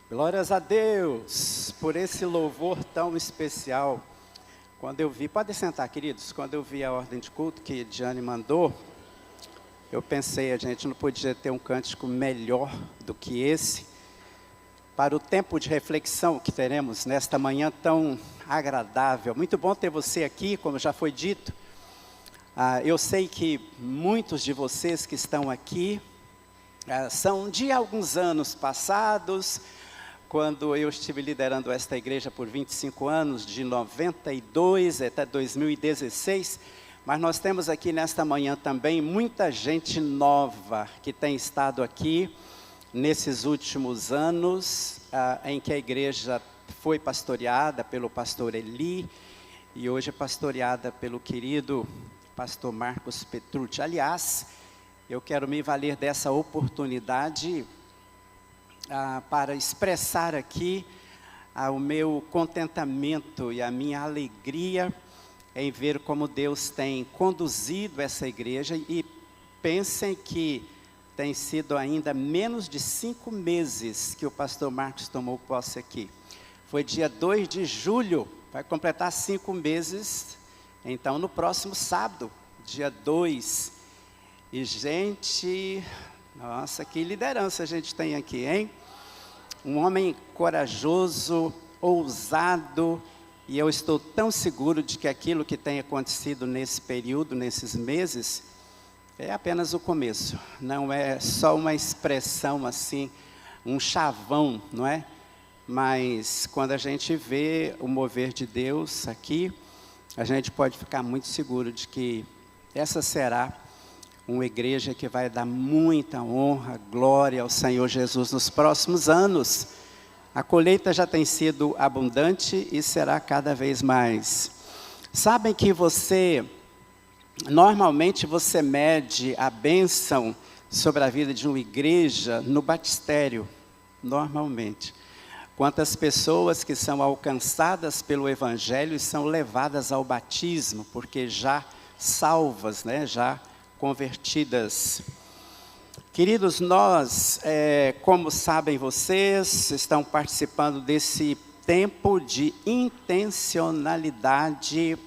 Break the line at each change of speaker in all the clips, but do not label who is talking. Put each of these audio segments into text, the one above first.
Glórias a Deus por esse louvor tão especial. Quando eu vi, pode sentar, queridos, quando eu vi a ordem de culto que Diane mandou, eu pensei, a gente não podia ter um cântico melhor do que esse, para o tempo de reflexão que teremos nesta manhã tão agradável. Muito bom ter você aqui, como já foi dito. Eu sei que muitos de vocês que estão aqui são de alguns anos passados, quando eu estive liderando esta igreja por 25 anos, de 92 até 2016, mas nós temos aqui nesta manhã também muita gente nova que tem estado aqui nesses últimos anos, em que a igreja foi pastoreada pelo pastor Eli, e hoje é pastoreada pelo querido pastor Marcos Petrucci. Aliás, eu quero me valer dessa oportunidade para expressar aqui o meu contentamento e a minha alegria em ver como Deus tem conduzido essa igreja. E pensem que tem sido ainda menos de 5 meses que o pastor Marcos tomou posse aqui. Foi dia 2 de julho, vai completar 5 meses, então no próximo sábado, dia 2. E gente, nossa, que liderança a gente tem aqui, hein? Um homem corajoso, ousado, e eu estou tão seguro de que aquilo que tem acontecido nesse período, nesses meses, é apenas o começo. Não é só uma expressão assim, um chavão, não é? Mas quando a gente vê o mover de Deus aqui, a gente pode ficar muito seguro de que essa será uma igreja que vai dar muita honra, glória ao Senhor Jesus nos próximos anos. A colheita já tem sido abundante e será cada vez mais. Sabem que normalmente você mede a bênção sobre a vida de uma igreja no batistério, normalmente. Quantas pessoas que são alcançadas pelo Evangelho e são levadas ao batismo, porque já salvas, né, já convertidas. Queridos, nós, como sabem vocês, estão participando desse tempo de intencionalidade,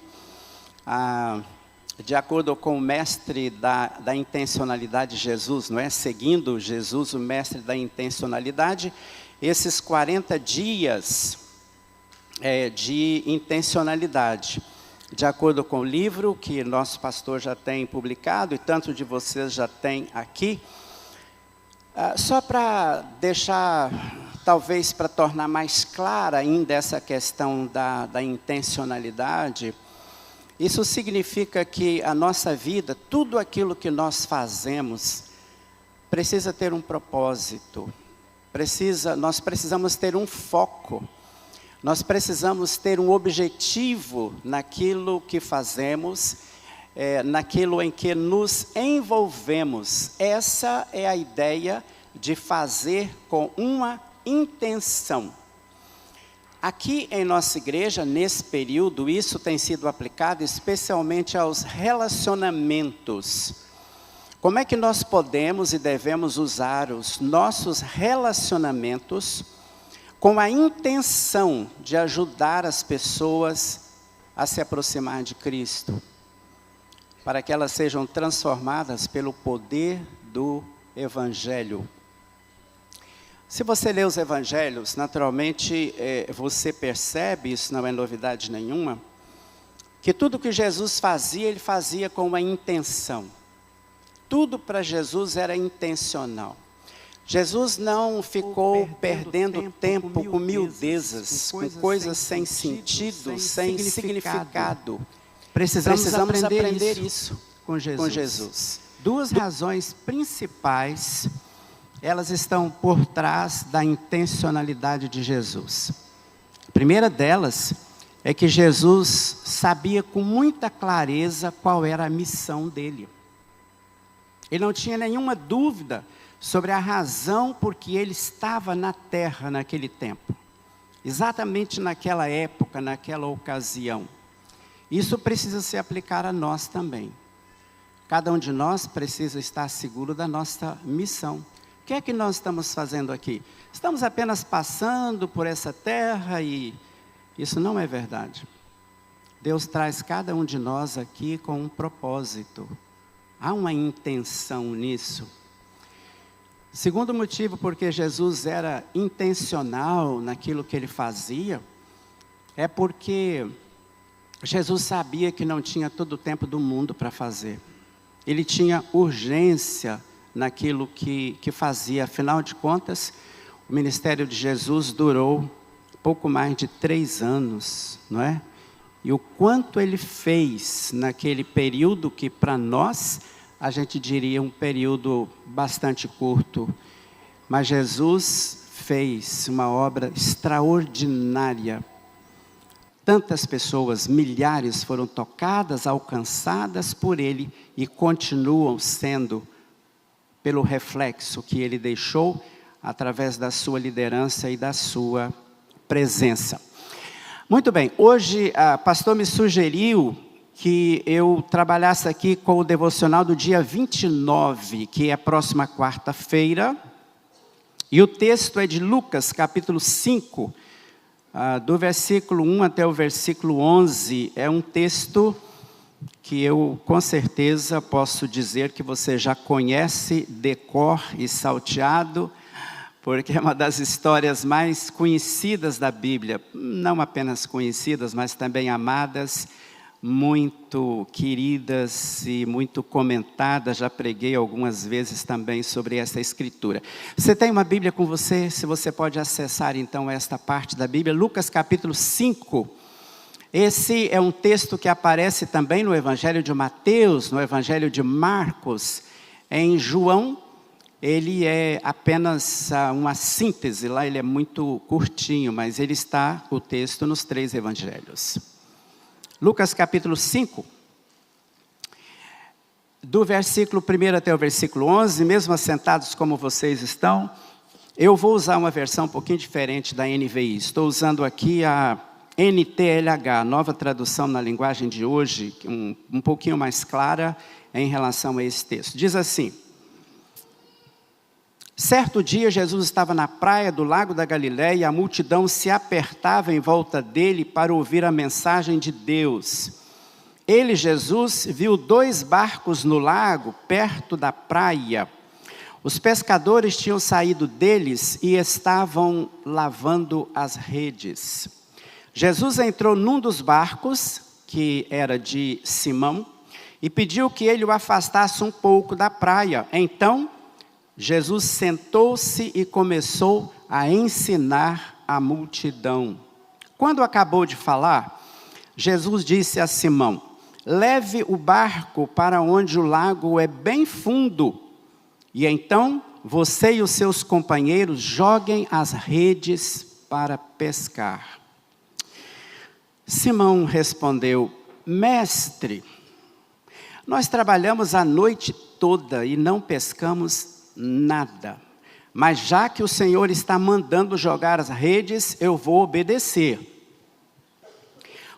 de acordo com o mestre da intencionalidade, Jesus, não é? Seguindo Jesus, o mestre da intencionalidade, esses 40 dias de intencionalidade. De acordo com o livro que nosso pastor já tem publicado, e tanto de vocês já tem aqui, só para deixar, talvez para tornar mais clara ainda essa questão da intencionalidade, isso significa que a nossa vida, tudo aquilo que nós fazemos, precisa ter um propósito, nós precisamos ter um foco. Nós precisamos ter um objetivo naquilo que fazemos, naquilo em que nos envolvemos. Essa é a ideia de fazer com uma intenção. Aqui em nossa igreja, nesse período, isso tem sido aplicado especialmente aos relacionamentos. Como é que nós podemos e devemos usar os nossos relacionamentos com a intenção de ajudar as pessoas a se aproximar de Cristo, para que elas sejam transformadas pelo poder do Evangelho. Se você lê os Evangelhos, naturalmente você percebe, isso não é novidade nenhuma, que tudo que Jesus fazia, ele fazia com uma intenção. Tudo para Jesus era intencional. Jesus não ficou perdendo tempo com miudezas, com coisas sem sentido, sem significado. Precisamos aprender isso com Jesus. 2 razões principais, elas estão por trás da intencionalidade de Jesus. A primeira delas é que Jesus sabia com muita clareza qual era a missão dele. Ele não tinha nenhuma dúvida sobre a razão por que ele estava na terra naquele tempo. Exatamente naquela época, naquela ocasião. Isso precisa se aplicar a nós também. Cada um de nós precisa estar seguro da nossa missão. O que é que nós estamos fazendo aqui? Estamos apenas passando por essa terra e isso não é verdade. Deus traz cada um de nós aqui com um propósito. Há uma intenção nisso. Segundo motivo, porque Jesus era intencional naquilo que ele fazia, é porque Jesus sabia que não tinha todo o tempo do mundo para fazer. Ele tinha urgência naquilo que fazia. Afinal de contas, o ministério de Jesus durou pouco mais de 3 anos, não é? E o quanto ele fez naquele período que para nós, a gente diria um período bastante curto. Mas Jesus fez uma obra extraordinária. Tantas pessoas, milhares foram tocadas, alcançadas por ele e continuam sendo pelo reflexo que ele deixou através da sua liderança e da sua presença. Muito bem, hoje o pastor me sugeriu que eu trabalhasse aqui com o devocional do dia 29, que é a próxima quarta-feira. E o texto é de Lucas, capítulo 5, do versículo 1 até o versículo 11. É um texto que eu com certeza posso dizer que você já conhece de cor e salteado, porque é uma das histórias mais conhecidas da Bíblia, não apenas conhecidas, mas também amadas, muito queridas e muito comentadas. Já preguei algumas vezes também sobre essa escritura. Você tem uma Bíblia com você? Se você pode acessar então esta parte da Bíblia, Lucas capítulo 5. Esse é um texto que aparece também no Evangelho de Mateus, no Evangelho de Marcos. Em João, ele é apenas uma síntese, lá ele é muito curtinho, mas ele está, o texto, nos 3 evangelhos. Lucas capítulo 5, do versículo 1 até o versículo 11, mesmo assentados como vocês estão, eu vou usar uma versão um pouquinho diferente da NVI. Estou usando aqui a NTLH, nova tradução na linguagem de hoje, um pouquinho mais clara em relação a esse texto. Diz assim: certo dia Jesus estava na praia do lago da Galileia e a multidão se apertava em volta dele para ouvir a mensagem de Deus. Ele, Jesus, viu 2 barcos no lago, perto da praia. Os pescadores tinham saído deles e estavam lavando as redes. Jesus entrou num dos barcos, que era de Simão, e pediu que ele o afastasse um pouco da praia. Então, Jesus sentou-se e começou a ensinar a multidão. Quando acabou de falar, Jesus disse a Simão: leve o barco para onde o lago é bem fundo, e então você e os seus companheiros joguem as redes para pescar. Simão respondeu: mestre, nós trabalhamos a noite toda e não pescamos nada. Mas já que o Senhor está mandando jogar as redes, eu vou obedecer.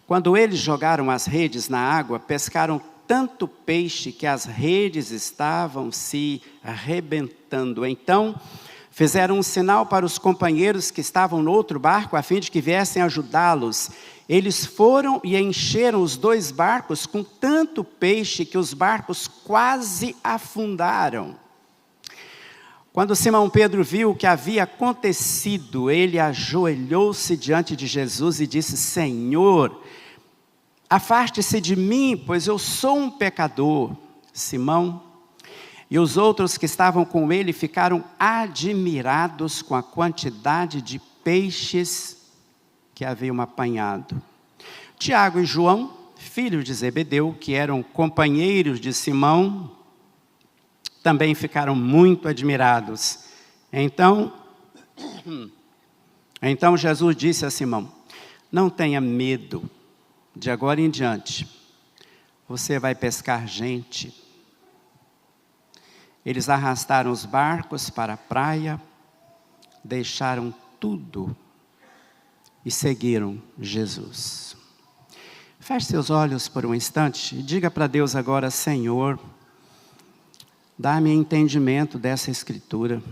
Quando eles jogaram as redes na água, pescaram tanto peixe que as redes estavam se arrebentando. Então, fizeram um sinal para os companheiros que estavam no outro barco, a fim de que viessem ajudá-los. Eles foram e encheram os 2 barcos com tanto peixe que os barcos quase afundaram. Quando Simão Pedro viu o que havia acontecido, ele ajoelhou-se diante de Jesus e disse: Senhor, afaste-se de mim, pois eu sou um pecador. Simão e os outros que estavam com ele ficaram admirados com a quantidade de peixes que haviam apanhado. Tiago e João, filhos de Zebedeu, que eram companheiros de Simão, também ficaram muito admirados. Então Jesus disse a Simão: não tenha medo, de agora em diante, você vai pescar gente. Eles arrastaram os barcos para a praia, deixaram tudo e seguiram Jesus. Feche seus olhos por um instante e diga para Deus agora: Senhor, dá-me entendimento dessa escritura.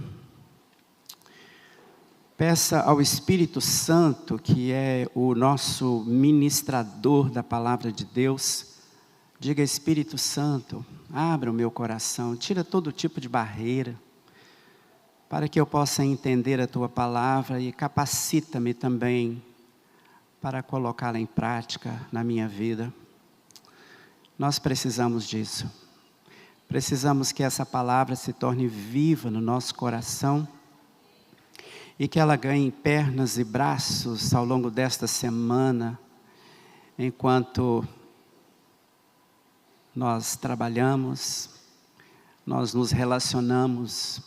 Peça ao Espírito Santo, que é o nosso ministrador da palavra de Deus. Diga: Espírito Santo, abra o meu coração, tira todo tipo de barreira, para que eu possa entender a Tua palavra e capacita-me também para colocá-la em prática na minha vida. Nós precisamos disso. Precisamos que essa palavra se torne viva no nosso coração e que ela ganhe pernas e braços ao longo desta semana, enquanto nós trabalhamos, nós nos relacionamos,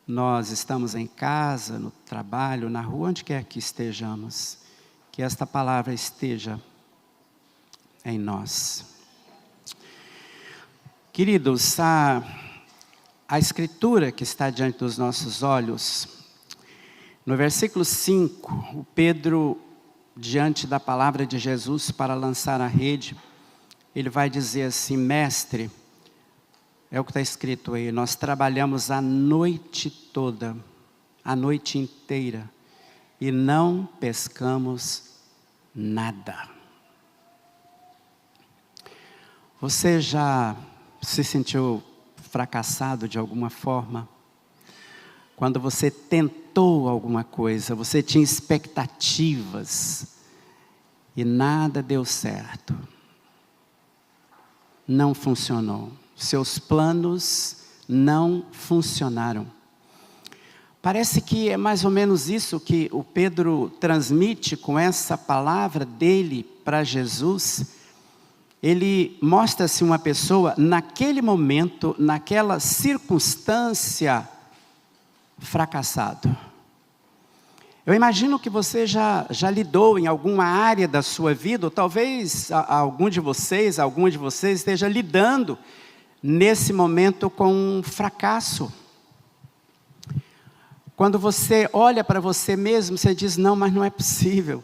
nós estamos em casa, no trabalho, na rua, onde quer que estejamos, que esta palavra esteja em nós. Queridos, a escritura que está diante dos nossos olhos, no versículo 5, o Pedro, diante da palavra de Jesus para lançar a rede, ele vai dizer assim: mestre, é o que está escrito aí, nós trabalhamos a noite toda, a noite inteira, e não pescamos nada. Você já se sentiu fracassado de alguma forma? Quando você tentou alguma coisa, você tinha expectativas e nada deu certo. Não funcionou. Seus planos não funcionaram. Parece que é mais ou menos isso que o Pedro transmite com essa palavra dele para Jesus. Ele mostra-se uma pessoa, naquele momento, naquela circunstância, fracassado. Eu imagino que você já lidou em alguma área da sua vida, ou talvez algum de vocês esteja lidando nesse momento com um fracasso. Quando você olha para você mesmo, você diz: não, mas não é possível.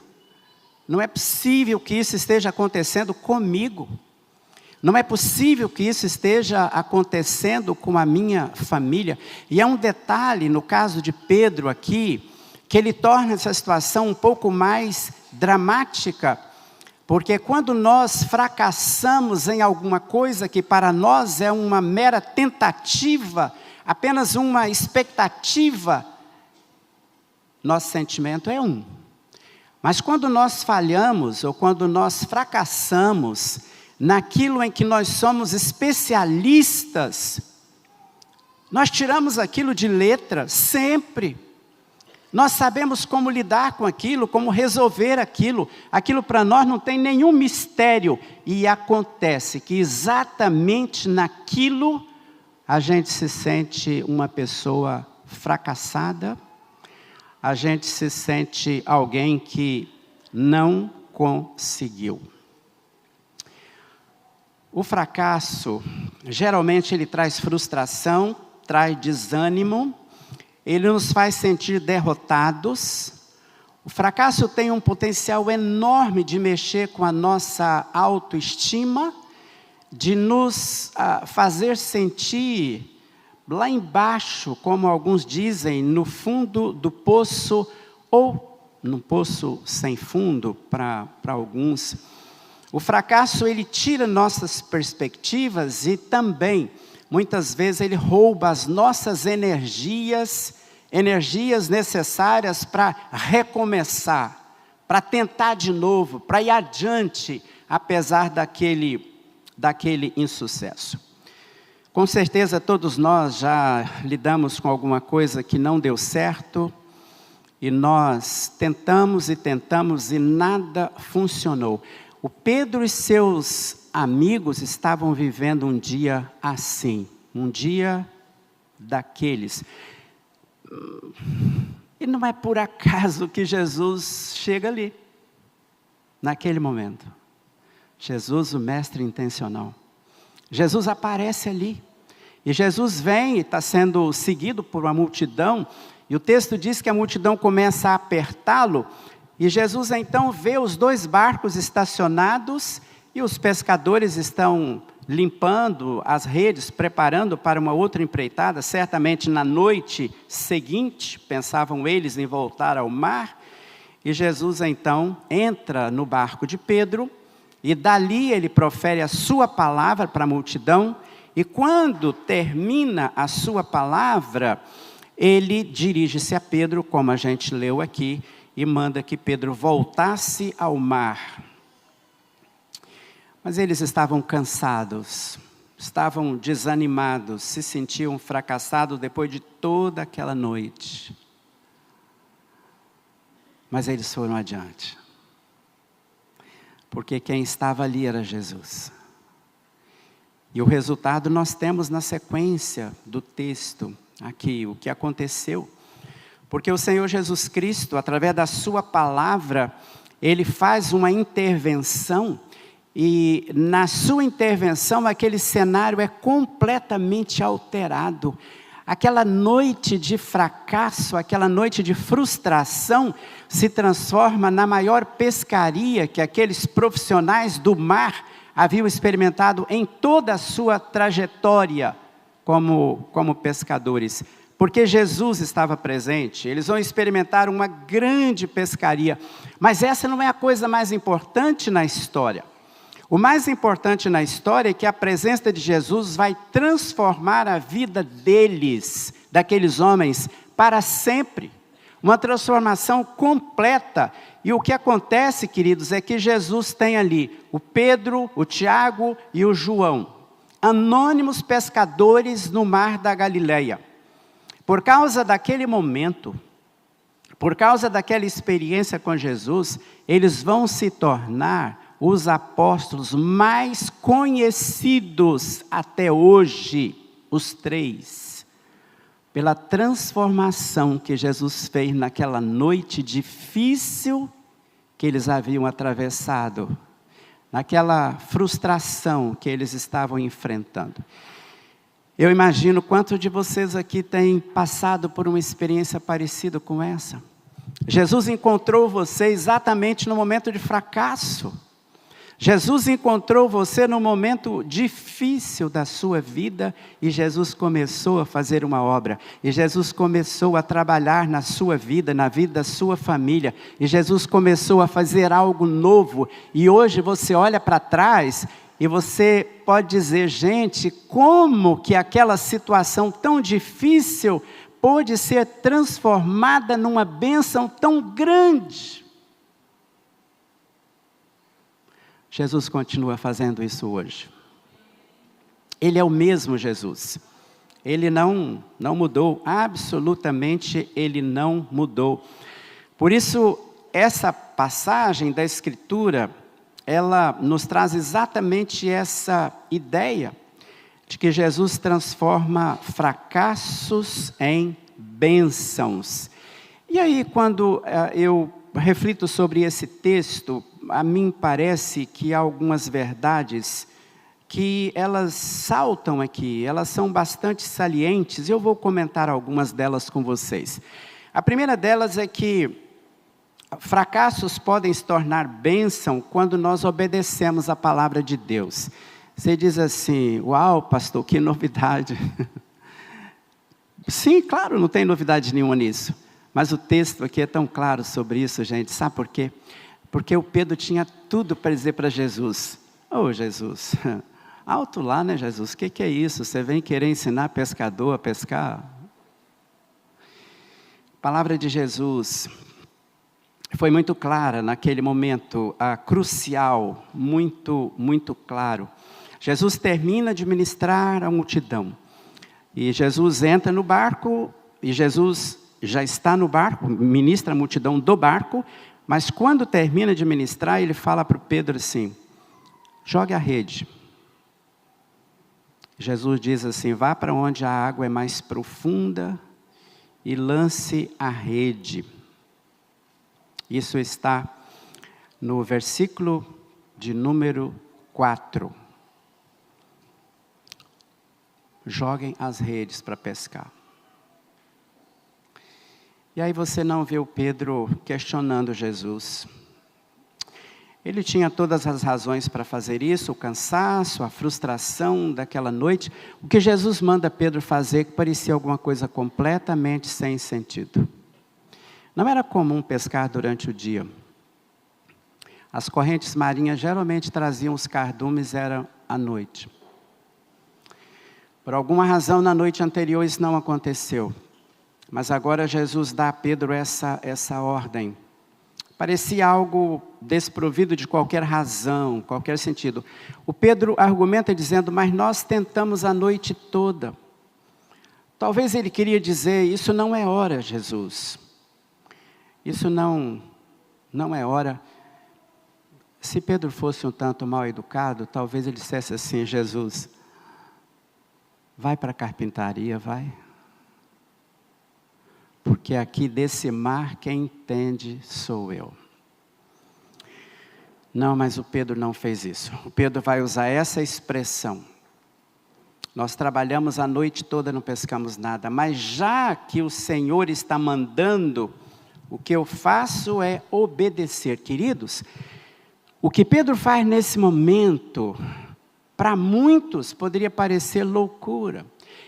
Não é possível que isso esteja acontecendo comigo. Não é possível que isso esteja acontecendo com a minha família. E é um detalhe, no caso de Pedro aqui, que ele torna essa situação um pouco mais dramática. Porque quando nós fracassamos em alguma coisa que para nós é uma mera tentativa, apenas uma expectativa, nosso sentimento é um. Mas quando nós falhamos, ou quando nós fracassamos naquilo em que nós somos especialistas, nós tiramos aquilo de letra sempre. Nós sabemos como lidar com aquilo, como resolver aquilo. Aquilo para nós não tem nenhum mistério. E acontece que exatamente naquilo a gente se sente uma pessoa fracassada, a gente se sente alguém que não conseguiu. O fracasso, geralmente ele traz frustração, traz desânimo, ele nos faz sentir derrotados. O fracasso tem um potencial enorme de mexer com a nossa autoestima, de nos fazer sentir lá embaixo, como alguns dizem, no fundo do poço, ou no poço sem fundo para alguns. O fracasso, ele tira nossas perspectivas e também, muitas vezes, ele rouba as nossas energias necessárias para recomeçar, para tentar de novo, para ir adiante, apesar daquele insucesso. Com certeza todos nós já lidamos com alguma coisa que não deu certo, e nós tentamos e nada funcionou. O Pedro e seus amigos estavam vivendo um dia assim, um dia daqueles. E não é por acaso que Jesus chega ali, naquele momento. Jesus, o mestre intencional. Jesus aparece ali. E Jesus vem e está sendo seguido por uma multidão. E o texto diz que a multidão começa a apertá-lo. E Jesus então vê os 2 barcos estacionados e os pescadores estão limpando as redes, preparando para uma outra empreitada, certamente na noite seguinte, pensavam eles em voltar ao mar, e Jesus então entra no barco de Pedro, e dali ele profere a sua palavra para a multidão, e quando termina a sua palavra, ele dirige-se a Pedro, como a gente leu aqui, e manda que Pedro voltasse ao mar. Mas eles estavam cansados, estavam desanimados, se sentiam fracassados depois de toda aquela noite. Mas eles foram adiante. Porque quem estava ali era Jesus. E o resultado nós temos na sequência do texto aqui, o que aconteceu. Porque o Senhor Jesus Cristo, através da sua palavra, ele faz uma intervenção. E na sua intervenção, aquele cenário é completamente alterado. Aquela noite de fracasso, aquela noite de frustração, se transforma na maior pescaria que aqueles profissionais do mar haviam experimentado em toda a sua trajetória como pescadores. Porque Jesus estava presente, eles vão experimentar uma grande pescaria. Mas essa não é a coisa mais importante na história. O mais importante na história é que a presença de Jesus vai transformar a vida deles, daqueles homens, para sempre. Uma transformação completa. E o que acontece, queridos, é que Jesus tem ali o Pedro, o Tiago e o João, anônimos pescadores no mar da Galileia. Por causa daquele momento, por causa daquela experiência com Jesus, eles vão se tornar os apóstolos mais conhecidos até hoje, os três, pela transformação que Jesus fez naquela noite difícil que eles haviam atravessado, naquela frustração que eles estavam enfrentando. Eu imagino quantos de vocês aqui têm passado por uma experiência parecida com essa. Jesus encontrou você exatamente no momento de fracasso. Jesus encontrou você num momento difícil da sua vida e Jesus começou a fazer uma obra. E Jesus começou a trabalhar na sua vida, na vida da sua família. E Jesus começou a fazer algo novo. E hoje você olha para trás e você pode dizer, gente, como que aquela situação tão difícil pôde ser transformada numa bênção tão grande? Jesus continua fazendo isso hoje. Ele é o mesmo Jesus. Ele não mudou, absolutamente ele não mudou. Por isso, essa passagem da Escritura, ela nos traz exatamente essa ideia de que Jesus transforma fracassos em bênçãos. E aí, quando eu reflito sobre esse texto, a mim parece que há algumas verdades que elas saltam aqui, elas são bastante salientes, e eu vou comentar algumas delas com vocês. A primeira delas é que fracassos podem se tornar bênção quando nós obedecemos a palavra de Deus. Você diz assim, uau, pastor, que novidade. Sim, claro, não tem novidade nenhuma nisso. Mas o texto aqui é tão claro sobre isso, gente. Sabe por quê? Porque o Pedro tinha tudo para dizer para Jesus. Ô Jesus, alto lá, né Jesus? O que é isso? Você vem querer ensinar pescador a pescar? A palavra de Jesus foi muito clara naquele momento, crucial, muito claro. Jesus termina de ministrar a multidão. E Jesus entra no barco, e Jesus já está no barco, ministra a multidão do barco, mas quando termina de ministrar, ele fala para o Pedro assim, jogue a rede. Jesus diz assim, vá para onde a água é mais profunda e lance a rede. Isso está no versículo de número 4. Joguem as redes para pescar. E aí você não vê o Pedro questionando Jesus. Ele tinha todas as razões para fazer isso, o cansaço, a frustração daquela noite. O que Jesus manda Pedro fazer, que parecia alguma coisa completamente sem sentido. Não era comum pescar durante o dia. As correntes marinhas geralmente traziam os cardumes, era à noite. Por alguma razão, na noite anterior isso não aconteceu. Mas agora Jesus dá a Pedro essa ordem. Parecia algo desprovido de qualquer razão, qualquer sentido. O Pedro argumenta dizendo, mas nós tentamos a noite toda. Talvez ele queria dizer, isso não é hora, Jesus. Isso não é hora. Se Pedro fosse um tanto mal educado, talvez ele dissesse assim, Jesus, vai para a carpintaria, vai. Porque aqui desse mar quem entende sou eu. Não, mas o Pedro não fez isso. O Pedro vai usar essa expressão. Nós trabalhamos a noite toda, não pescamos nada. Mas já que o Senhor está mandando, o que eu faço é obedecer. Queridos, o que Pedro faz nesse momento, para muitos poderia parecer loucura.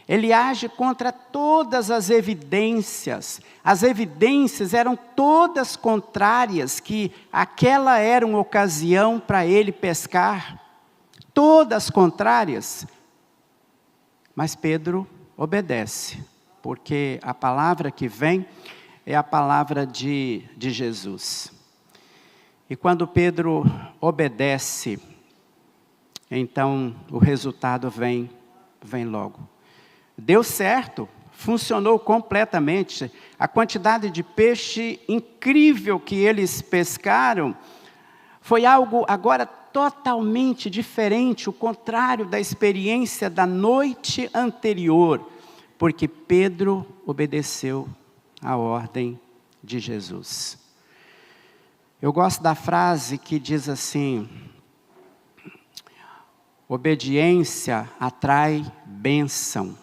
Ele age contra todas as evidências. As evidências eram todas contrárias, que aquela era uma ocasião para ele pescar. Todas contrárias. Mas Pedro obedece, porque a palavra que vem é a palavra de Jesus. E quando Pedro obedece, então o resultado vem logo. Deu certo, funcionou completamente. A quantidade de peixe incrível que eles pescaram foi algo agora totalmente diferente, o contrário da experiência da noite anterior, porque Pedro obedeceu à ordem de Jesus. Eu gosto da frase que diz assim, obediência atrai bênção.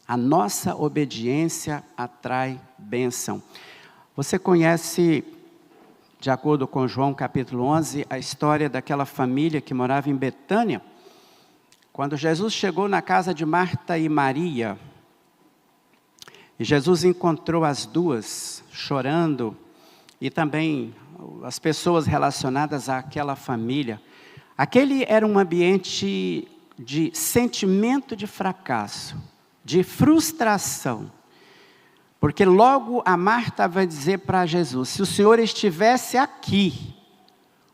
A nossa obediência atrai bênção. Você conhece, de acordo com João capítulo 11, a história daquela família que morava em Betânia? Quando Jesus chegou na casa de Marta e Maria, e Jesus encontrou as duas chorando, e também as pessoas relacionadas àquela família. Aquele era um ambiente de sentimento de fracasso, de frustração. Porque logo a Marta vai dizer para Jesus, se o Senhor estivesse aqui,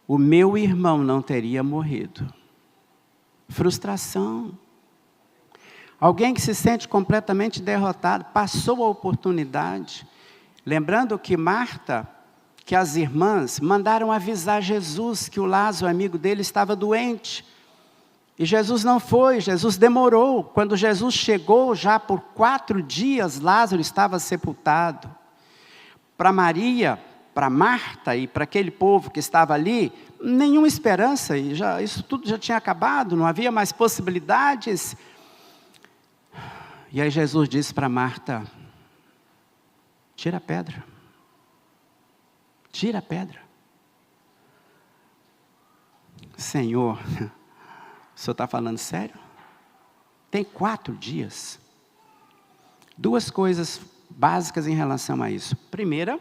o meu irmão não teria morrido. Frustração. Alguém que se sente completamente derrotado, passou a oportunidade. Lembrando que Marta, que as irmãs mandaram avisar Jesus que o Lázaro, amigo dele, estava doente. E Jesus não foi, Jesus demorou. Quando Jesus chegou, já por 4 dias, Lázaro estava sepultado. Para Maria, para Marta e para aquele povo que estava ali, nenhuma esperança, e isso tudo já tinha acabado, não havia mais possibilidades. E aí Jesus disse para Marta, tira a pedra. Tira a pedra. Senhor, o senhor está falando sério? Tem 4 dias. 2 coisas básicas em relação a isso. Primeira,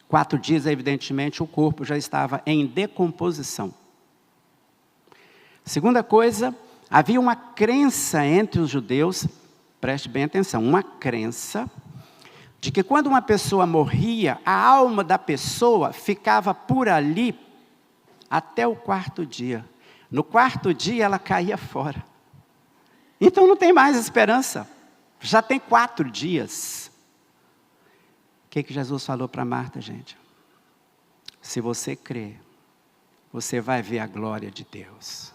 4 dias, evidentemente, o corpo já estava em decomposição. Segunda coisa, havia uma crença entre os judeus, preste bem atenção, uma crença de que quando uma pessoa morria, a alma da pessoa ficava por ali até o 4º dia. No 4º dia ela caía fora. Então não tem mais esperança. Já tem 4 dias. O que Jesus falou para Marta, gente? Se você crer, você vai ver a glória de Deus.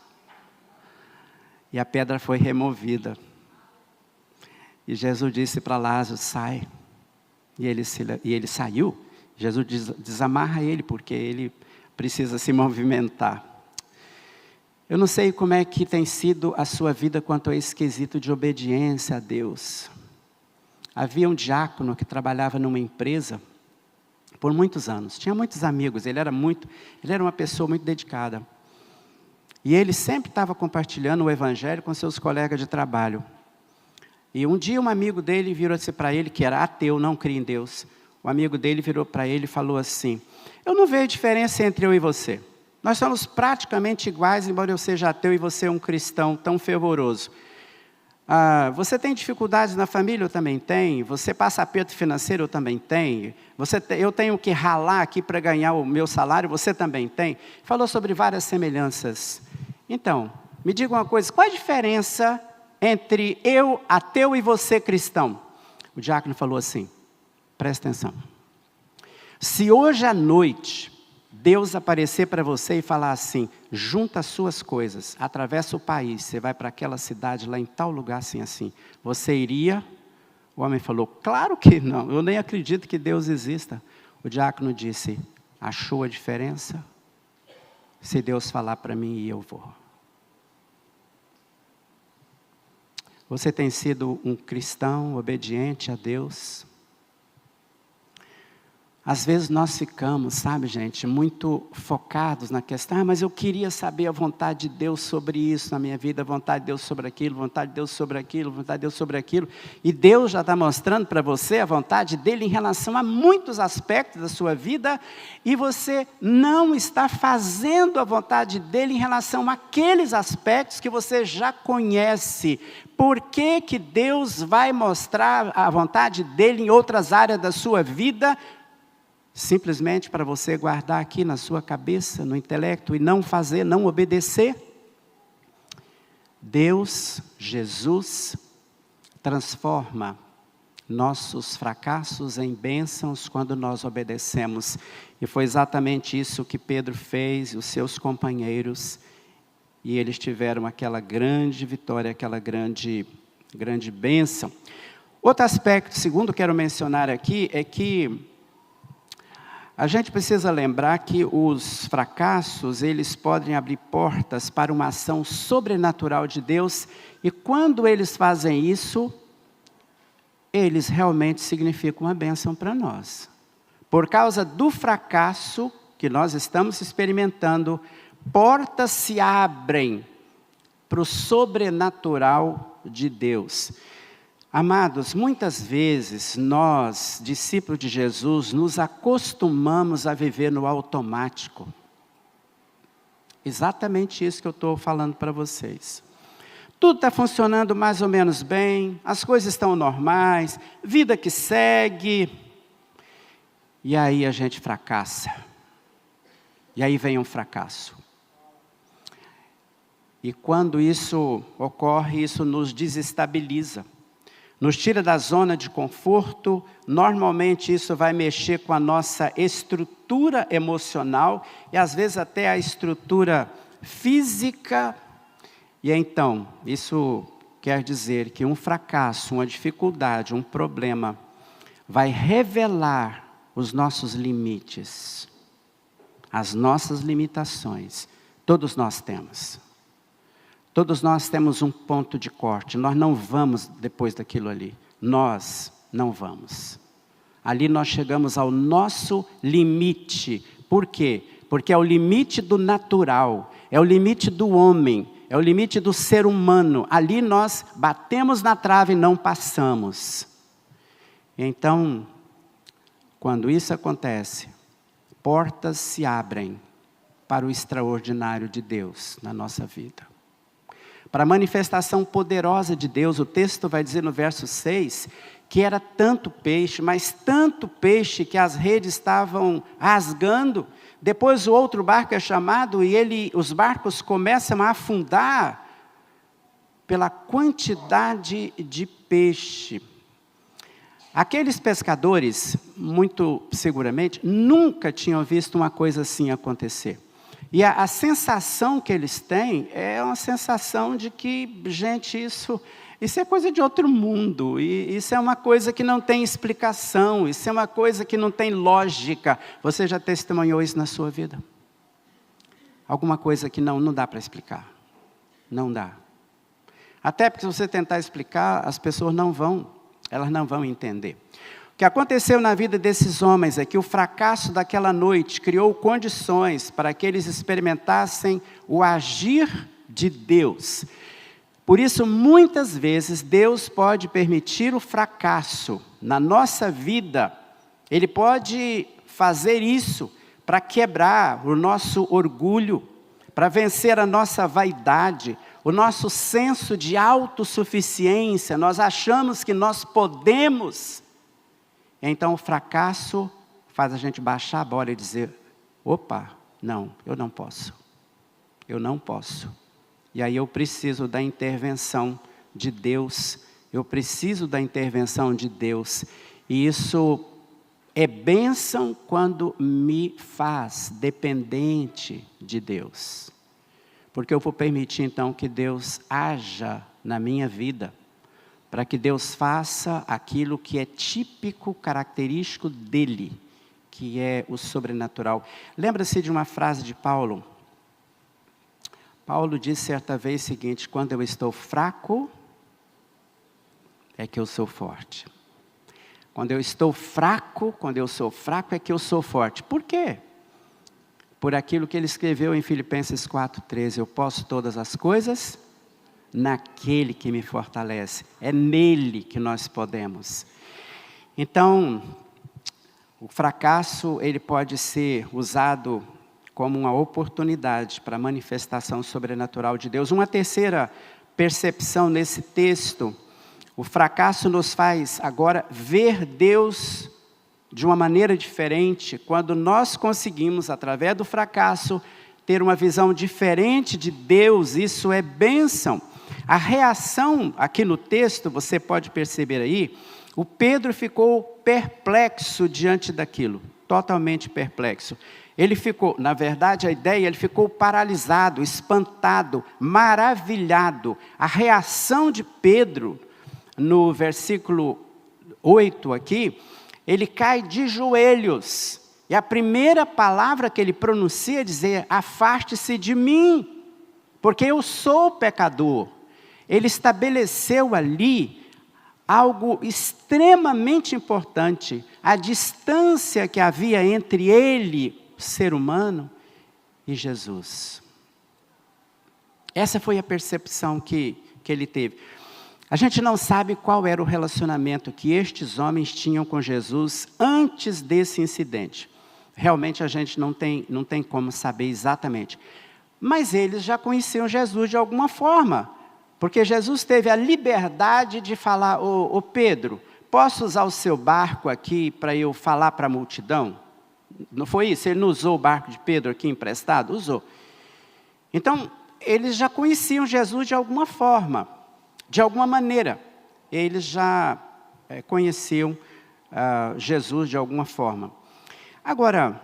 E a pedra foi removida. E Jesus disse para Lázaro, sai. E ele saiu. Jesus desamarra ele, porque ele precisa se movimentar. Eu não sei como é que tem sido a sua vida quanto a esse quesito de obediência a Deus. Havia um diácono que trabalhava numa empresa, por muitos anos. Tinha muitos amigos, ele era uma pessoa muito dedicada. E ele sempre estava compartilhando o evangelho com seus colegas de trabalho. E um dia um amigo dele virou-se para ele, que era ateu, não cria em Deus. O amigo dele virou para ele e falou assim: eu não vejo diferença entre eu e você. Nós somos praticamente iguais, embora eu seja ateu e você é um cristão tão fervoroso. Você tem dificuldades na família? Eu também tenho. Você passa aperto financeiro? Eu também tenho. Eu tenho que ralar aqui para ganhar o meu salário? Você também tem. Falou sobre várias semelhanças. Então, me diga uma coisa, qual a diferença entre eu, ateu, e você, cristão? O diácono falou assim, presta atenção. Se hoje à noite Deus aparecer para você e falar assim: junta as suas coisas, atravessa o país, você vai para aquela cidade lá em tal lugar assim, assim. Você iria? O homem falou: claro que não, eu nem acredito que Deus exista. O diácono disse: achou a diferença? Se Deus falar para mim, eu vou. Você tem sido um cristão obediente a Deus? Às vezes nós ficamos, sabe, gente, muito focados na questão: mas eu queria saber a vontade de Deus sobre isso na minha vida, a vontade de Deus sobre aquilo, a vontade de Deus sobre aquilo, a vontade de Deus sobre aquilo. E Deus já está mostrando para você a vontade dEle em relação a muitos aspectos da sua vida, e você não está fazendo a vontade dEle em relação àqueles aspectos que você já conhece. Por que que Deus vai mostrar a vontade dEle em outras áreas da sua vida? Simplesmente para você guardar aqui na sua cabeça, no intelecto, e não fazer, não obedecer? Deus, Jesus, transforma nossos fracassos em bênçãos quando nós obedecemos. E foi exatamente isso que Pedro fez e os seus companheiros. E eles tiveram aquela grande vitória, aquela grande bênção. Outro aspecto, segundo quero mencionar aqui, é que a gente precisa lembrar que os fracassos, eles podem abrir portas para uma ação sobrenatural de Deus, e quando eles fazem isso, eles realmente significam uma bênção para nós. Por causa do fracasso que nós estamos experimentando, portas se abrem para o sobrenatural de Deus. Amados, muitas vezes nós, discípulos de Jesus, nos acostumamos a viver no automático. Exatamente isso que eu estou falando para vocês. Tudo está funcionando mais ou menos bem, as coisas estão normais, vida que segue. E aí a gente fracassa. E aí vem um fracasso. E quando isso ocorre, isso nos desestabiliza. Nos tira da zona de conforto. Normalmente isso vai mexer com a nossa estrutura emocional e às vezes até a estrutura física. E então, isso quer dizer que um fracasso, uma dificuldade, um problema vai revelar os nossos limites, as nossas limitações. Todos nós temos. Todos nós temos um ponto de corte, nós não vamos depois daquilo ali, nós não vamos. Ali nós chegamos ao nosso limite. Por quê? Porque é o limite do natural, é o limite do homem, é o limite do ser humano. Ali nós batemos na trave e não passamos. Então, quando isso acontece, portas se abrem para o extraordinário de Deus na nossa vida. Para a manifestação poderosa de Deus, o texto vai dizer no verso 6, que era tanto peixe, mas tanto peixe que as redes estavam rasgando. Depois o outro barco é chamado e os barcos começam a afundar pela quantidade de peixe. Aqueles pescadores, muito seguramente, nunca tinham visto uma coisa assim acontecer. E a sensação que eles têm é uma sensação de que, gente, isso é coisa de outro mundo. E isso é uma coisa que não tem explicação. Isso é uma coisa que não tem lógica. Você já testemunhou isso na sua vida? Alguma coisa que não dá para explicar. Não dá. Até porque se você tentar explicar, as pessoas elas não vão entender. O que aconteceu na vida desses homens é que o fracasso daquela noite criou condições para que eles experimentassem o agir de Deus. Por isso, muitas vezes, Deus pode permitir o fracasso na nossa vida. Ele pode fazer isso para quebrar o nosso orgulho, para vencer a nossa vaidade, o nosso senso de autossuficiência. Nós achamos que nós podemos. Então o fracasso faz a gente baixar a bola e dizer, opa, não, eu não posso. Eu não posso. E aí eu preciso da intervenção de Deus. Eu preciso da intervenção de Deus. E isso é bênção quando me faz dependente de Deus. Porque eu vou permitir então que Deus haja na minha vida. Para que Deus faça aquilo que é típico, característico dEle. Que é o sobrenatural. Lembra-se de uma frase de Paulo? Paulo disse certa vez o seguinte, quando eu estou fraco, é que eu sou forte. Quando eu estou fraco, quando eu sou fraco, é que eu sou forte. Por quê? Por aquilo que ele escreveu em Filipenses 4,13. Eu posso todas as coisas naquele que me fortalece. É nele que nós podemos. Então, o fracasso, ele pode ser usado como uma oportunidade para a manifestação sobrenatural de Deus. Uma terceira percepção nesse texto, o fracasso nos faz agora ver Deus de uma maneira diferente, quando nós conseguimos, através do fracasso, ter uma visão diferente de Deus. Isso é bênção. A reação aqui no texto, você pode perceber aí, o Pedro ficou perplexo diante daquilo, totalmente perplexo. Ele ficou, na verdade a ideia, ele ficou paralisado, espantado, maravilhado. A reação de Pedro, no versículo 8 aqui, ele cai de joelhos. E a primeira palavra que ele pronuncia é dizer, afaste-se de mim, porque eu sou pecador. Ele estabeleceu ali algo extremamente importante, a distância que havia entre ele, ser humano, e Jesus. Essa foi a percepção que ele teve. A gente não sabe qual era o relacionamento que estes homens tinham com Jesus antes desse incidente. Realmente a gente não tem como saber exatamente. Mas eles já conheciam Jesus de alguma forma. Porque Jesus teve a liberdade de falar, ô Pedro, posso usar o seu barco aqui para eu falar para a multidão? Não foi isso? Ele não usou o barco de Pedro aqui emprestado? Usou. Então, eles já conheciam Jesus de alguma forma, de alguma maneira. Eles já conheciam Jesus de alguma forma. Agora,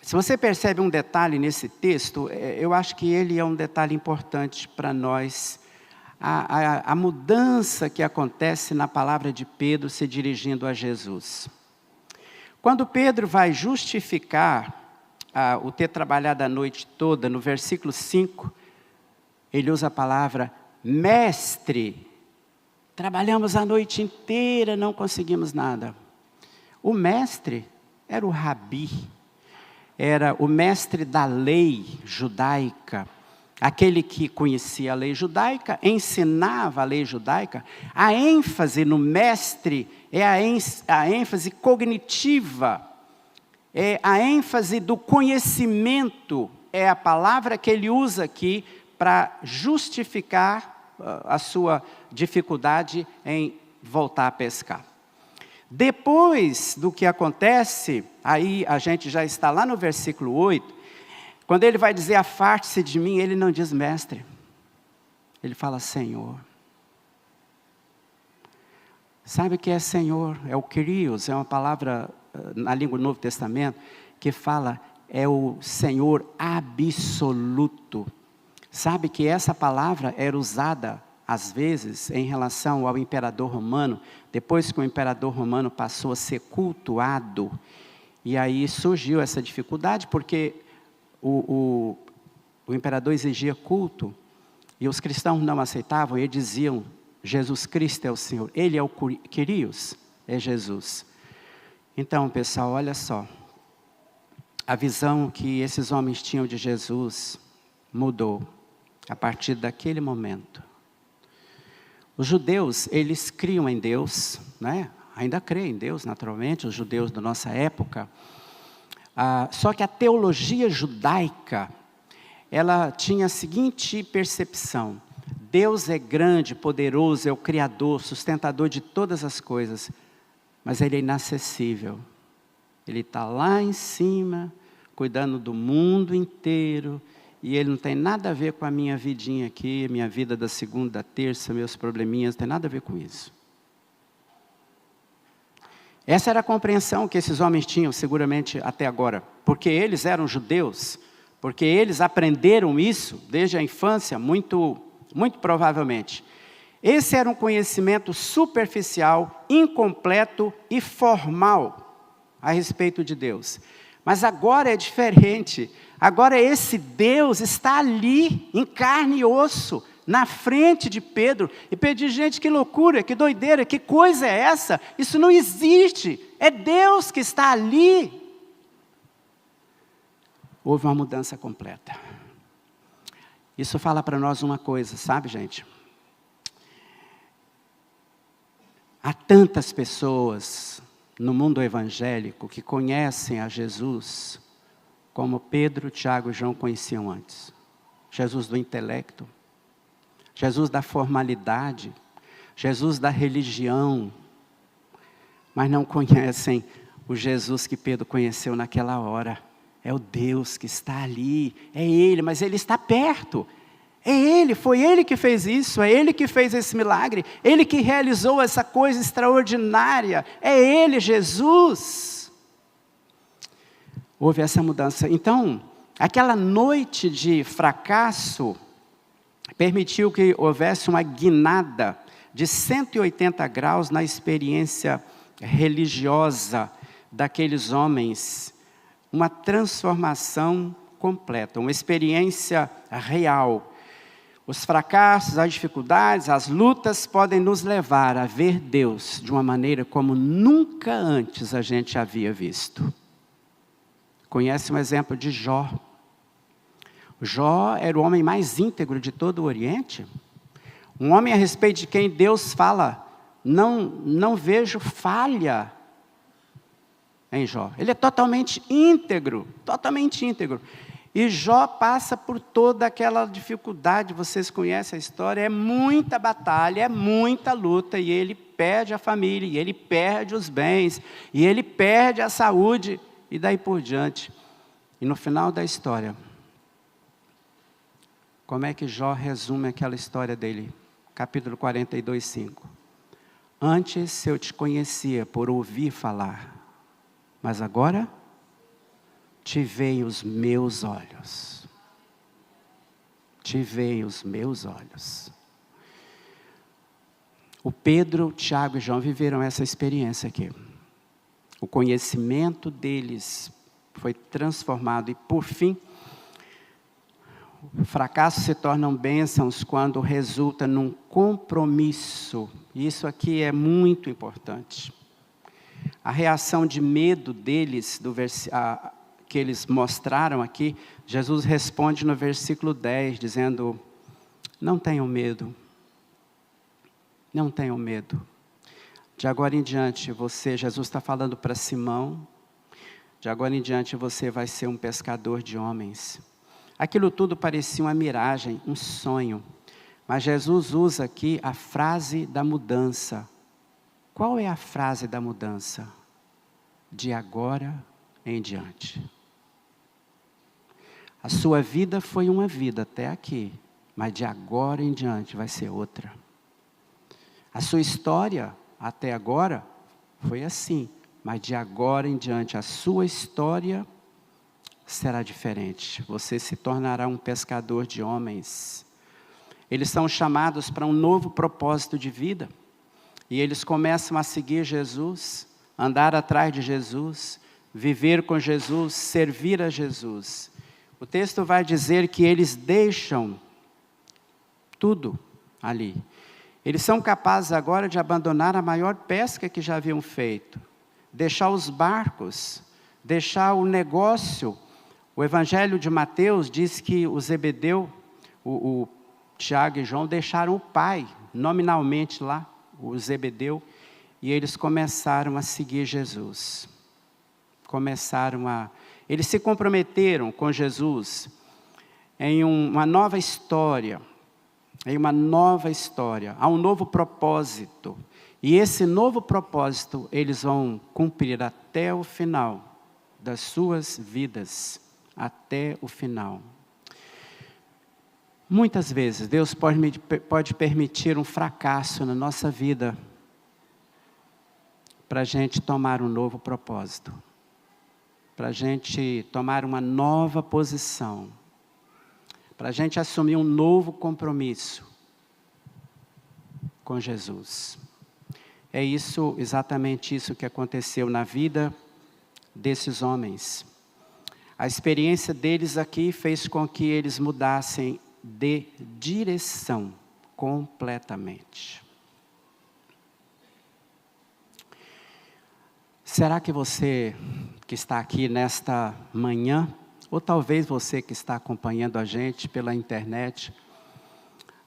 se você percebe um detalhe nesse texto, eu acho que ele é um detalhe importante para nós. A mudança que acontece na palavra de Pedro se dirigindo a Jesus. Quando Pedro vai justificar o ter trabalhado a noite toda, no versículo 5, ele usa a palavra mestre. Trabalhamos a noite inteira, não conseguimos nada. O mestre era o rabi, era o mestre da lei judaica, aquele que conhecia a lei judaica, ensinava a lei judaica. A ênfase no mestre é a ênfase cognitiva, é a ênfase do conhecimento, é a palavra que ele usa aqui para justificar a sua dificuldade em voltar a pescar. Depois do que acontece, aí a gente já está lá no versículo 8, quando ele vai dizer, afaste-se de mim, ele não diz mestre. Ele fala Senhor. Sabe o que é Senhor? É o Kyrios, é uma palavra na língua do Novo Testamento, que fala, é o Senhor absoluto. Sabe que essa palavra era usada, às vezes, em relação ao imperador romano, depois que o imperador romano passou a ser cultuado, e aí surgiu essa dificuldade, porque o imperador exigia culto, e os cristãos não aceitavam, e diziam, Jesus Cristo é o Senhor, Ele é o Kyrios, é Jesus. Então, pessoal, olha só. A visão que esses homens tinham de Jesus mudou a partir daquele momento. Os judeus, eles criam em Deus, né? Ainda creem em Deus, naturalmente, os judeus da nossa época. Só que a teologia judaica, ela tinha a seguinte percepção: Deus é grande, poderoso, é o Criador, sustentador de todas as coisas, mas Ele é inacessível. Ele está lá em cima, cuidando do mundo inteiro, e Ele não tem nada a ver com a minha vidinha aqui, minha vida da segunda, da terça, meus probleminhas, não tem nada a ver com isso. Essa era a compreensão que esses homens tinham, seguramente, até agora. Porque eles eram judeus, porque eles aprenderam isso desde a infância, muito provavelmente. Esse era um conhecimento superficial, incompleto e formal a respeito de Deus. Mas agora é diferente. Agora esse Deus está ali, em carne e osso, na frente de Pedro. E Pedro diz: gente, que loucura, que doideira, que coisa é essa? Isso não existe. É Deus que está ali. Houve uma mudança completa. Isso fala para nós uma coisa, sabe, gente? Há tantas pessoas no mundo evangélico que conhecem a Jesus como Pedro, Tiago e João conheciam antes. Jesus do intelecto, Jesus da formalidade, Jesus da religião, mas não conhecem o Jesus que Pedro conheceu naquela hora. É o Deus que está ali, é Ele, mas Ele está perto. É Ele, foi Ele que fez isso, é Ele que fez esse milagre, Ele que realizou essa coisa extraordinária, é Ele, Jesus. Houve essa mudança. Então, aquela noite de fracasso permitiu que houvesse uma guinada de 180 graus na experiência religiosa daqueles homens, uma transformação completa, uma experiência real. Os fracassos, as dificuldades, as lutas podem nos levar a ver Deus de uma maneira como nunca antes a gente havia visto. Conhece um exemplo de Jó? Jó era o homem mais íntegro de todo o Oriente. Um homem a respeito de quem Deus fala: não vejo falha em Jó. Ele é totalmente íntegro, totalmente íntegro. E Jó passa por toda aquela dificuldade, vocês conhecem a história, é muita batalha, é muita luta, e ele perde a família, e ele perde os bens, e ele perde a saúde, e daí por diante. E no final da história, como é que Jó resume aquela história dele? Capítulo 42, 5. Antes eu te conhecia por ouvir falar, mas agora te veem os meus olhos. Te veem os meus olhos. O Pedro, Tiago e João viveram essa experiência aqui. O conhecimento deles foi transformado e, por fim, fracassos se tornam bênçãos quando resulta num compromisso. Isso aqui é muito importante. A reação de medo deles, que eles mostraram aqui, Jesus responde no versículo 10, dizendo: não tenham medo. Não tenham medo. De agora em diante, Jesus está falando para Simão, de agora em diante você vai ser um pescador de homens. Aquilo tudo parecia uma miragem, um sonho. Mas Jesus usa aqui a frase da mudança. Qual é a frase da mudança? De agora em diante. A sua vida foi uma vida até aqui, mas de agora em diante vai ser outra. A sua história até agora foi assim, mas de agora em diante a sua história será diferente. Você se tornará um pescador de homens. Eles são chamados para um novo propósito de vida. E eles começam a seguir Jesus, andar atrás de Jesus, viver com Jesus, servir a Jesus. O texto vai dizer que eles deixam tudo ali. Eles são capazes agora de abandonar a maior pesca que já haviam feito. deixar os barcos, deixar o negócio. O Evangelho de Mateus diz que o Zebedeu, o Tiago e João deixaram o pai, nominalmente lá, o Zebedeu, e eles começaram a seguir Jesus. Eles se comprometeram com Jesus em uma nova história, há um novo propósito. E esse novo propósito eles vão cumprir até o final das suas vidas, até o final. Muitas vezes Deus pode permitir um fracasso na nossa vida para a gente tomar um novo propósito, para a gente tomar uma nova posição, para a gente assumir um novo compromisso com Jesus. É isso, exatamente isso que aconteceu na vida desses homens. A experiência deles aqui fez com que eles mudassem de direção completamente. Será que você que está aqui nesta manhã, ou talvez você que está acompanhando a gente pela internet,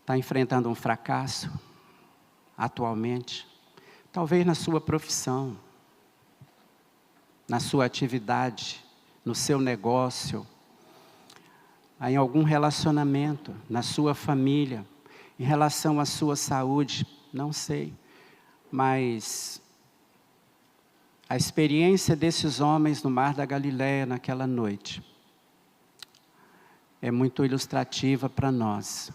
está enfrentando um fracasso atualmente? Talvez na sua profissão, na sua atividade, no seu negócio, em algum relacionamento, na sua família, em relação à sua saúde, não sei. Mas a experiência desses homens no Mar da Galileia naquela noite é muito ilustrativa para nós.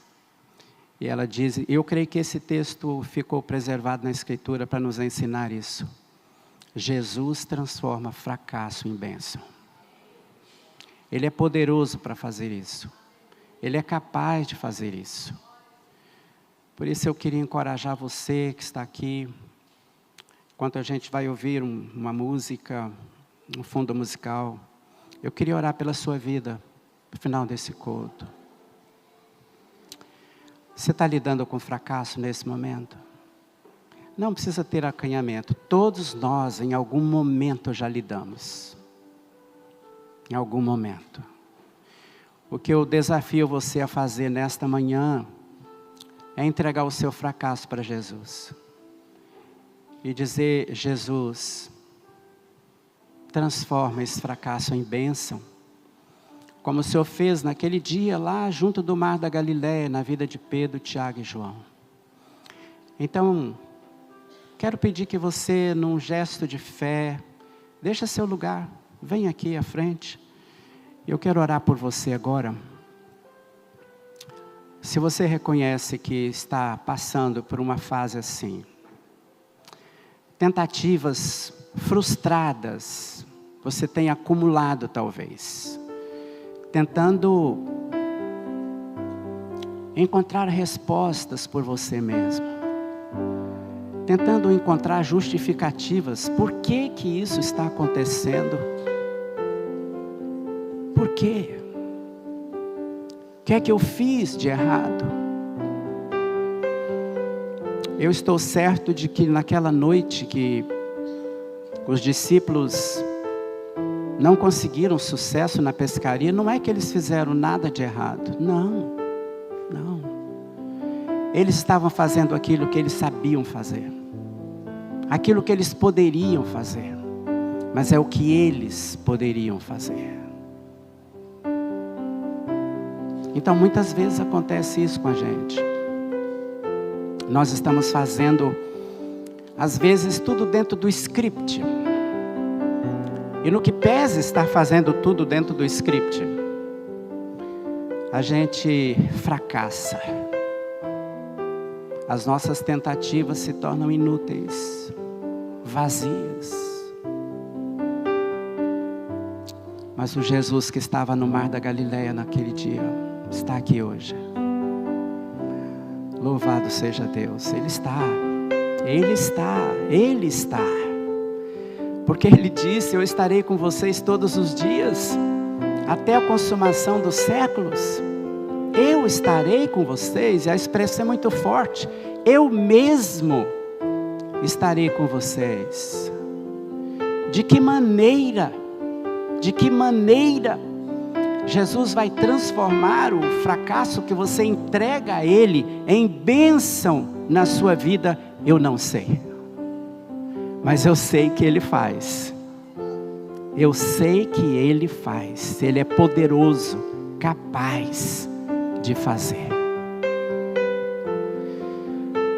E ela diz, eu creio que esse texto ficou preservado na Escritura para nos ensinar isso. Jesus transforma fracasso em bênção. Ele é poderoso para fazer isso. Ele é capaz de fazer isso. Por isso eu queria encorajar você que está aqui, enquanto a gente vai ouvir uma música, um fundo musical, eu queria orar pela sua vida, no final desse culto. Você está lidando com fracasso nesse momento? Não precisa ter acanhamento. Todos nós, em algum momento, já lidamos. Em algum momento. O que eu desafio você a fazer nesta manhã é entregar o seu fracasso para Jesus. E dizer, Jesus, transforma esse fracasso em bênção. Como o Senhor fez naquele dia lá junto do Mar da Galileia, na vida de Pedro, Tiago e João. Então, quero pedir que você, num gesto de fé, deixe seu lugar, vem aqui à frente. Eu quero orar por você agora. Se você reconhece que está passando por uma fase assim, tentativas frustradas, você tem acumulado talvez, tentando encontrar respostas por você mesmo, tentando encontrar justificativas, por que que isso está acontecendo? Por quê? O que é que eu fiz de errado? Eu estou certo de que naquela noite que os discípulos não conseguiram sucesso na pescaria, não é que eles fizeram nada de errado. Não. Eles estavam fazendo aquilo que eles sabiam fazer. Aquilo que eles poderiam fazer. Mas é o que eles poderiam fazer. Então muitas vezes acontece isso com a gente. Nós estamos fazendo, às vezes, tudo dentro do script. E no que pese estar fazendo tudo dentro do script, a gente fracassa. As nossas tentativas se tornam inúteis, vazias. Mas o Jesus que estava no Mar da Galileia naquele dia, está aqui hoje. Louvado seja Deus, Ele está. Porque Ele disse, eu estarei com vocês todos os dias, até a consumação dos séculos. Eu estarei com vocês, e a expressão é muito forte. Eu mesmo estarei com vocês. De que maneira Jesus vai transformar o fracasso que você entrega a Ele em bênção na sua vida, eu não sei. Mas eu sei que Ele faz. Eu sei que Ele faz. Ele é poderoso, capaz de fazer.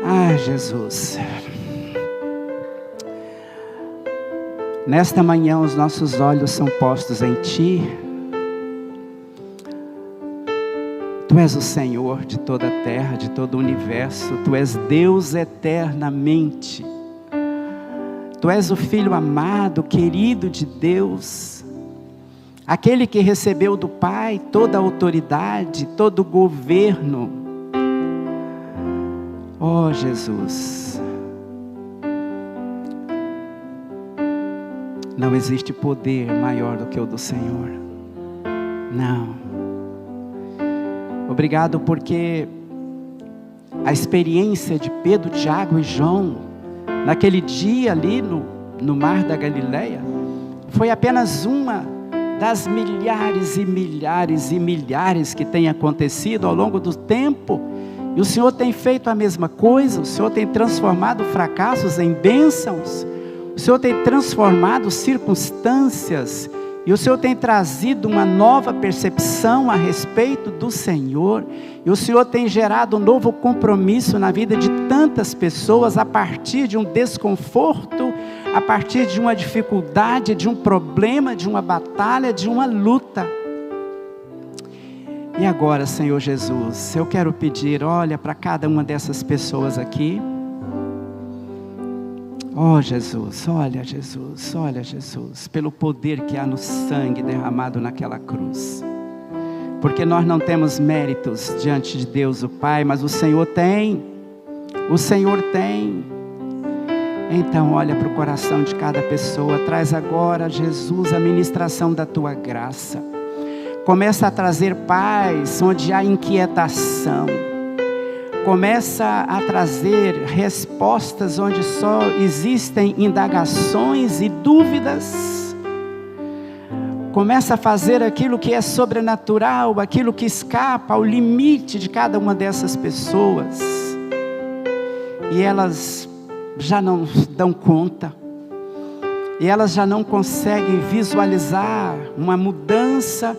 Ah, Jesus. Nesta manhã os nossos olhos são postos em Ti. Tu és o Senhor de toda a terra, de todo o universo. Tu és Deus eternamente. Tu és o Filho amado, querido de Deus. Aquele que recebeu do Pai toda a autoridade, todo o governo. Oh, Jesus. Não existe poder maior do que o do Senhor. Não. Obrigado porque a experiência de Pedro, Tiago e João, naquele dia ali no mar da Galileia, foi apenas uma das milhares e milhares e milhares que tem acontecido ao longo do tempo. E o Senhor tem feito a mesma coisa. O Senhor tem transformado fracassos em bênçãos. O Senhor tem transformado circunstâncias. E o Senhor tem trazido uma nova percepção a respeito do Senhor. E o Senhor tem gerado um novo compromisso na vida de tantas pessoas a partir de um desconforto, a partir de uma dificuldade, de um problema, de uma batalha, de uma luta. E agora, Senhor Jesus, eu quero pedir, olha para cada uma dessas pessoas aqui. Oh Jesus, olha Jesus, olha Jesus, pelo poder que há no sangue derramado naquela cruz. Porque nós não temos méritos diante de Deus o Pai, mas o Senhor tem. O Senhor tem. Então olha para o coração de cada pessoa. Traz agora, Jesus, a ministração da Tua graça. Começa a trazer paz onde há inquietação. Começa a trazer respostas onde só existem indagações e dúvidas. Começa a fazer aquilo que é sobrenatural, aquilo que escapa ao limite de cada uma dessas pessoas. E elas já não dão conta. E elas já não conseguem visualizar uma mudança.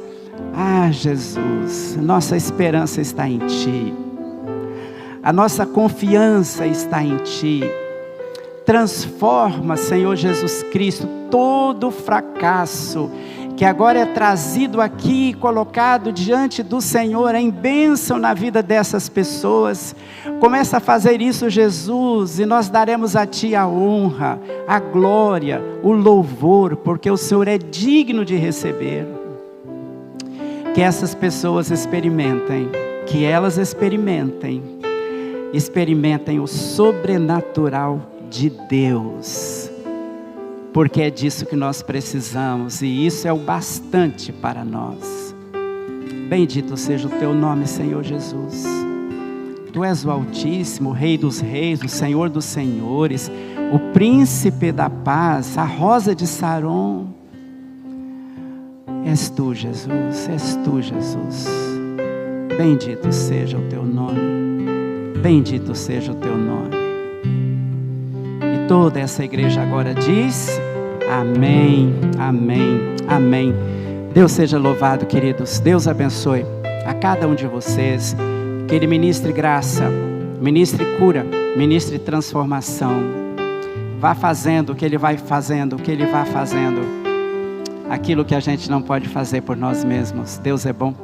Ah, Jesus, nossa esperança está em Ti. A nossa confiança está em Ti. Transforma, Senhor Jesus Cristo, todo fracasso que agora é trazido aqui, colocado diante do Senhor em bênção na vida dessas pessoas. Começa a fazer isso, Jesus, e nós daremos a Ti a honra, a glória, o louvor, porque o Senhor é digno de receber. Que essas pessoas experimentem, que elas experimentem o sobrenatural de Deus, porque é disso que nós precisamos, e isso é o bastante para nós. Bendito seja o Teu nome, Senhor Jesus. Tu és o Altíssimo, o Rei dos Reis, o Senhor dos Senhores, o Príncipe da Paz, a Rosa de Saron. És Tu, Jesus, és Tu, Jesus. Bendito seja o Teu nome, bendito seja o Teu nome. E toda essa igreja agora diz: amém, amém, amém. Deus seja louvado, queridos. Deus abençoe a cada um de vocês. Que Ele ministre graça, ministre cura, ministre transformação. Vá fazendo o que Ele vai fazendo, o que Ele vai fazendo. Aquilo que a gente não pode fazer por nós mesmos. Deus é bom.